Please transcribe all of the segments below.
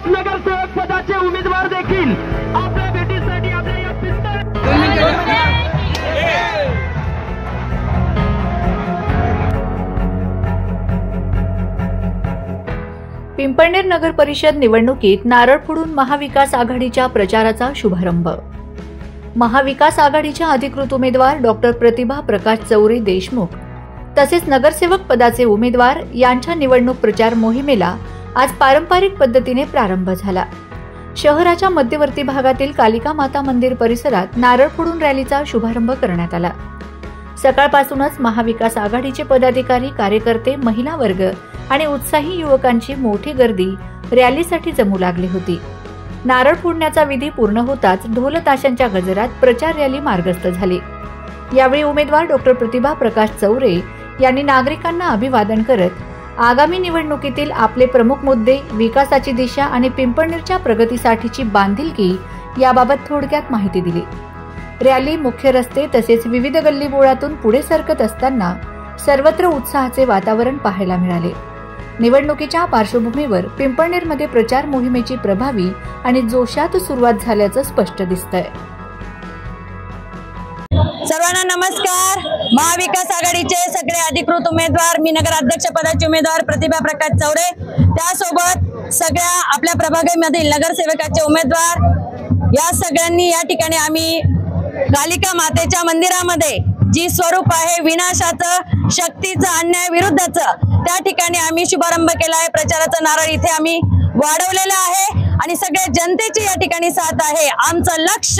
पाच नगरसेवक पदाचे उमेदवार देखील आपल्या भेटीसाठी आपल्या या पिंपळनेर नगर परिषद निवडणुकीत नारळ फोडून महाविकास आघाडीच्या प्रचाराचा शुभारंभ। महाविकास आघाडीच्या अधिकृत उमेदवार डॉक्टर प्रतिभा प्रकाश चौरे देशमुख तसेच नगरसेवक पदाचे उमेदवार यांच्या निवडणूक प्रचार मोहिमेला आज पारंपरिक पद्धतीने प्रारंभ झाला। शहराच्या मध्यवर्ती भागातील कालिका माता मंदिर परिसरात नारळ फोडून रॅलीचा शुभारंभ करण्यात आला। सकाळपासूनच महाविकास आघाडीचे पदाधिकारी, कार्यकर्ते, महिला वर्ग आणि उत्साही युवकांची मोठी गर्दी रॅलीसाठी जमू लागली होती। नारळ फोडण्याचा विधी पूर्ण होताच ढोल ताशांच्या गजरात प्रचार रॅली मार्गस्थ झाली। यावेळी उमेदवार डॉक्टर प्रतिभा प्रकाश चौरे यांनी नागरिकांना अभिवादन करत आगामी निवडणुकीतील आपले प्रमुख मुद्दे, विकासाची दिशा आणि पिंपळनेरच्या प्रगतीसाठीची बांधिलकी याबाबत थोडक्यात माहिती दिली। रॅली, मुख्य रस्ते तसेच विविध गल्लीबोळातून पुढे सरकत असताना सर्वत्र उत्साहाचे वातावरण पाहायला मिळाले। निवडणुकीच्या पार्श्वभूमीवर पिंपळनेरमध्ये प्रचार मोहिमेची प्रभावी आणि जोशात सुरुवात झाल्याचं स्पष्ट दिसतंय। सर्वांना नमस्कार। महाविकास आघाडीचे सगळे अधिकृत उमेदवार, मी नगराध्यक्ष पदाचे उमेदवार प्रतिभा प्रकाश चौरे, त्यासोबत सगळ्या आपल्या प्रभागामधील नगरसेवकाचे उमेदवार, या सगळ्यांनी या ठिकाणी आम्ही कालिका मातेच्या मंदिरामध्ये जी स्वरूप आहे विनाशाचं, शक्तीचं, अन्याय विरुद्धचं, त्या ठिकाणी आम्ही शुभारंभ केला आहे। प्रचाराचा नारळ इथे आम्ही वाढवलेला आहे आणि सगळ्या जनतेची या ठिकाणी साथ आहे। आमचं लक्ष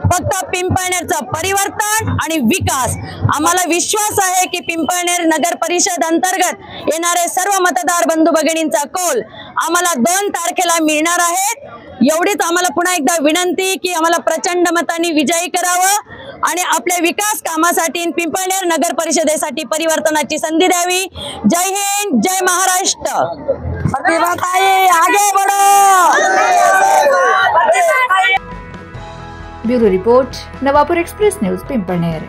फक्त पिंपळनेरचं परिवर्तन आणि विकास। आम्हाला विश्वास आहे की पिंपळनेर नगर परिषद अंतर्गत येणारे सर्व मतदार बंधू भगिनींचा कौल आम्हाला 2 तारखेला मिळणार आहे। एवढीच आम्हाला पुन्हा एकदा विनंती की आम्हाला प्रचंड मतांनी विजयी करावं आणि आपल्या विकास कामासाठी पिंपळनेर नगर परिषदेसाठी परिवर्तनाची संधी द्यावी। जय हिंद, जय महाराष्ट्र। प्रतिभाताई आगे बढ़ो। Bureau report, Navapur express news, Pimpalner.